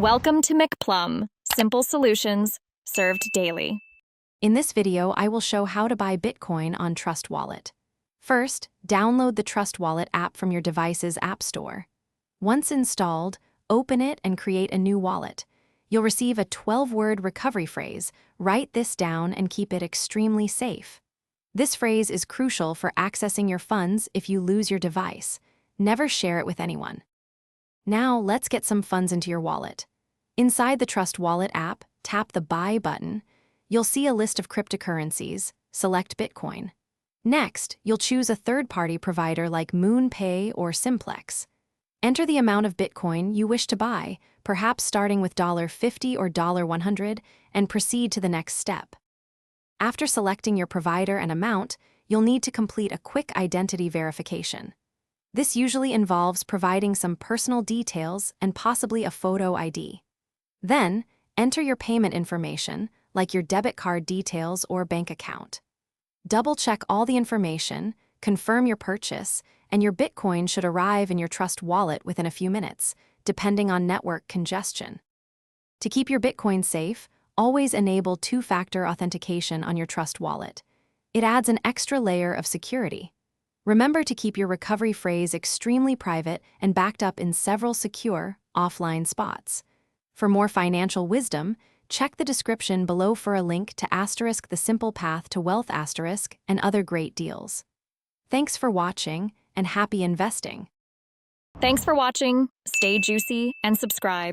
Welcome to McPlum, simple solutions served daily. In this video, I will show how to buy Bitcoin on Trust Wallet. First, download the Trust Wallet app from your device's app store. Once installed, open it and create a new wallet. You'll receive a 12-word recovery phrase. Write this down and keep it extremely safe. This phrase is crucial for accessing your funds if you lose your device. Never share it with anyone. Now, let's get some funds into your wallet. Inside the Trust Wallet app, tap the Buy button. You'll see a list of cryptocurrencies. Select Bitcoin. Next, you'll choose a third-party provider like MoonPay or Simplex. Enter the amount of Bitcoin you wish to buy, perhaps starting with $50 or $100, and proceed to the next step. After selecting your provider and amount, you'll need to complete a quick identity verification. This usually involves providing some personal details and possibly a photo ID. Then, enter your payment information, like your debit card details or bank account. Double-check all the information, confirm your purchase, and your Bitcoin should arrive in your Trust Wallet within a few minutes, depending on network congestion. To keep your Bitcoin safe, always enable two-factor authentication on your Trust Wallet. It adds an extra layer of security. Remember to keep your recovery phrase extremely private and backed up in several secure, offline spots. For more financial wisdom, check the description below for a link to *The Simple Path to Wealth* and other great deals. Thanks for watching, and happy investing! Thanks for watching. Stay juicy and subscribe.